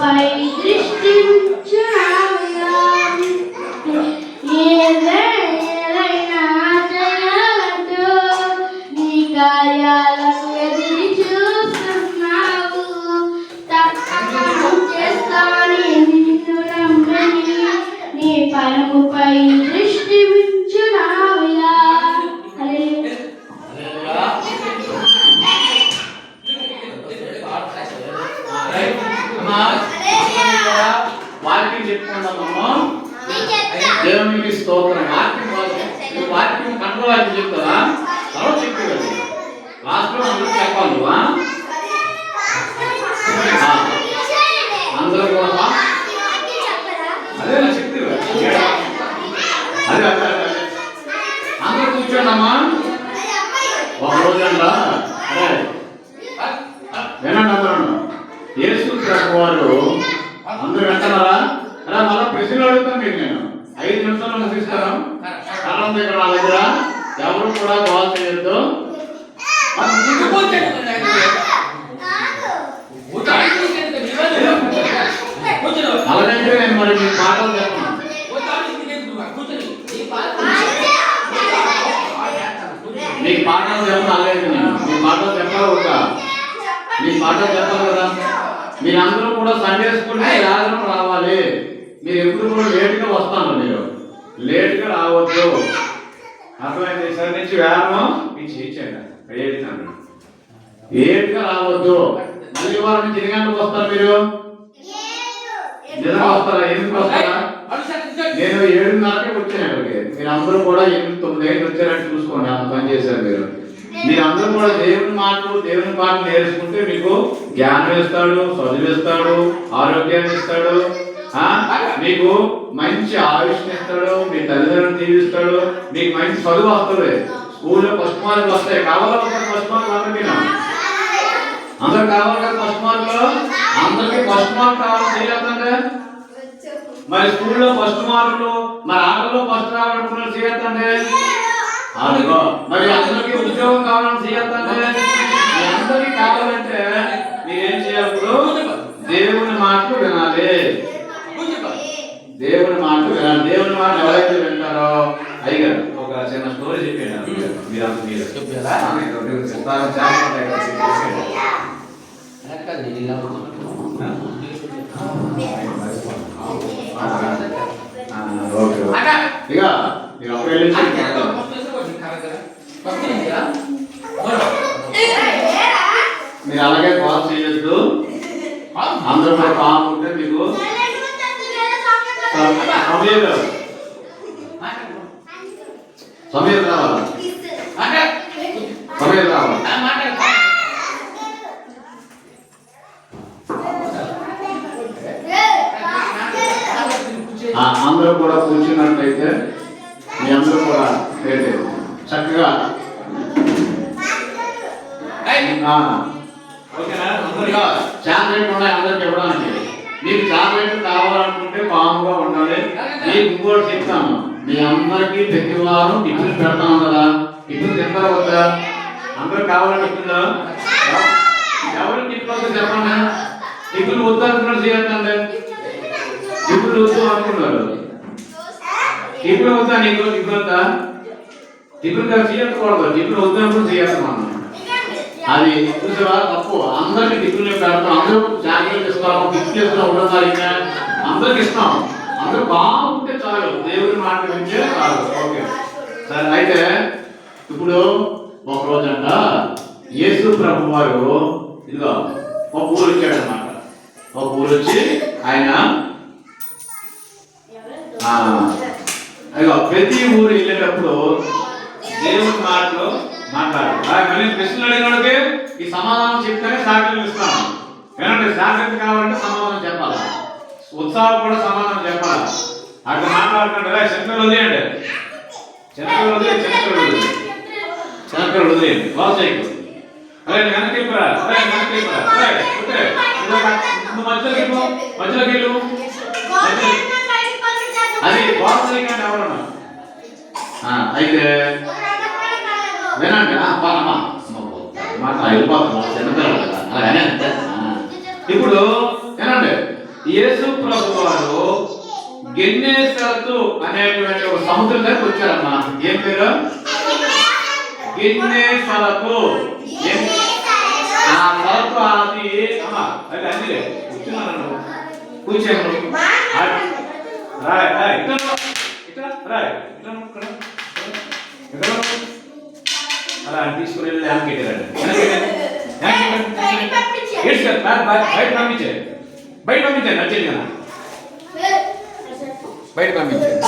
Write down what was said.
పై దృష్టి ఉంచునావయ్యా. ఏదైనా చేయాలంటూ నీ కార్యాలకు ఎదురు చూస్తున్నావు. తప్పక చేస్తావని నిన్ను నమ్మని నీ పరముపై దృష్టి ఉంచునావయ్యా. వాక్యం చెప్పుకుందామమ్మా. దేవునికి స్తోత్రం. వాక్యం కంట్రోల్ వాక్యం చెప్తావా? తర్వాత చెప్పేది లాస్ట్ లో అందరూ చెప్పాలి. అందరూ కూడా అదే చెప్తే అదే అందరూ కూర్చోండమ్మా. ఒక రోజంట అదే వినండి అందరూ. యేసు ప్రభు వారు అందరూ వింటున్నారా? అలా మళ్ళీ ప్రశ్నలు అడుగుతాను మీకు. నేను 5 నిమిషాలు ముగిస్తాను. కారణం దగ్గర నా దగ్గర ఎవరు కూడా గోల్ చేయొద్దు. అలాగంటే నేను మరి మీకు పాఠాలు చెప్పను. మీకు పాఠాలు చెప్పను. అలాగే మీ పాఠాలు చెప్పాలి ఒక మీ పాఠాలు చెప్పాలి కదా. మీరందరూ కూడా సండే స్కూల్కి యాదరం రావాలి. మీరు ఎప్పుడు కూడా లేట్గా వస్తాను. మీరు లేట్గా రావద్దు. అర్థమైంది? సరి నుంచి వేరమో మీకు చేయించండి. లేట్గా రావద్దు. మళ్ళీ వారం నుంచి 8 గంటలకు వస్తారు. మీరు నిజంగా వస్తారా? ఎందుకు వస్తారా? నేను 7:30కే వచ్చాను అక్కడికి. మీరు అందరూ కూడా 8, 9 వచ్చారని చూసుకోండి. అంత పని చేశారు మీరు. మీరందరూ కూడా దేవుని మాటలు నేర్చుకుంటే మీకు జ్ఞానం ఇస్తాడు, చదువు ఇస్తాడు, ఆరోగ్యాన్ని ఇస్తాడు, మీకు మంచి ఆయుష్ని ఇస్తాడు, మీ తల్లిదండ్రులను తీరుస్తాడు, మీకు మంచి చదువు వస్తుంది. స్కూల్లో ఫస్ట్ మార్కులు వస్తాయి. కావాలా? ఫస్ట్ మార్కులు అందరూ కావాలి కదా. ఫస్ట్ మార్కులు అందరికి ఫస్ట్ మార్క్ కావాలి. చేయొద్దంటే మరి స్కూల్లో ఫస్ట్ మార్కులు, మరి ఆటల్లో ఫస్ట్ రావాలనుకున్నారు. చేయొద్దంటే మరి అందరికి ఉద్యోగం కావాలని చేయొద్దంటే మీ అందరికి కావాలంటే మీరేం చేయాలి? దేవుని మాటలు వినాలి. దేవుని మాటలు వినాలి. దేవుని మాట ఎవరైతే వింటారో అయ్యారు. ఒక చిన్న స్టోరీ చెప్పాను. మీరు ఇక మీరు అప్పుడు వెళ్ళి మీరు అలాగే కాల్ చేయొద్దు. అందరూ కూడా కాల్ ఉంటే మీకు సమీర్ రావాలి. అందరూ కూడా కూర్చున్నట్లయితే మీ అందరూ కూడా చక్కగా చాక్లెట్ ఉన్నాయి అందరికి ఇవ్వడానికి. మీకు చాక్లెట్ కావాలనుకుంటే కాముగా ఉండాలి. మీకు ఇంకోటి చెప్తాను. మీ అందరికీ ప్రతి వారం టిఫిన్ పెడతాం కదా. టిఫిన్ తింటారా వద్దా? అందరు కావాలని టిఫిన్ ఎవరు టిఫిన్ వద్ద చెప్పండి. టిఫిన్ వద్దు అనుకున్నారు. చేయొద్దండి. టిఫిన్ వద్దు అనుకున్నారు. టిఫిన్ వద్దా? నీకు టిఫిన్ వద్దా? టిఫిన్ చేయకూడదు. టిఫిన్ వద్దు అనుకుని చేయొద్దాం. అది చూసారా? తప్పు. అందరికి టిఫిన్ పెడతాం. అందరూ చాక్లెట్ ఇస్తాము, బిస్కెట్స్ ఉండదు. అందరికి ఇస్తాం. అందరూ బాగుంటే చాలు. దేవుని మాట వింటే చాలు. ఓకే సరే. అయితే ఇప్పుడు ఒక రోజంట యేసు ప్రభు వారు ఇదిగో ఒక ఊరు వచ్చాడనమాట. ఒక ఊరు వచ్చి ఆయన ఇదిగో ప్రతి ఊరు వెళ్ళేటప్పుడు దేవుని మాటలు మాట్లాడు. మళ్ళీ ప్రశ్నలు అడిగినోడికి ఈ సమాధానం చెప్తేనే సాక్ష్యం ఇస్తాను. వినండి, సాక్ష్యం కావాలంటే సమాధానం చెప్పాలి. ఉత్సాహం కూడా సమాధానం చెప్పాలి. అక్కడ మాట్లాడుతుంటే శంకరులు వదిలేయండి. శంకరులు వదిలేయండి. బాగు చేయకు. అరే వెనక్కి వెళ్ళిపోరా. మధ్యలోకి వెళ్ళు. అది బాగు చేయకండి ఎవరన్నా. అయితే వినండి. వెళ్ళిపోతున్నా చిన్నపిల్లలు కదా. అలాగనే ఇప్పుడు వినండి. యేసు ప్రభు వారు గెన్నేసరతు అనేటువంటి ఒక సముద్రం దగ్గరికి వచ్చారమ్మా. ఏం పేరు? గెన్నేసరతు. ఆ సరతు అది అమ్మా అది అందులే కూర్చున్నాను కూర్చోను రాయ్ రాయ్ ఇట్లా రాయ్ ఇట్లా అలా తీసుకుని వెళ్ళి ల్యాంప్ పెట్టారండి. బయట పంపించే బయట పంపించండి అర్జెంట్గా బయట పంపించండి.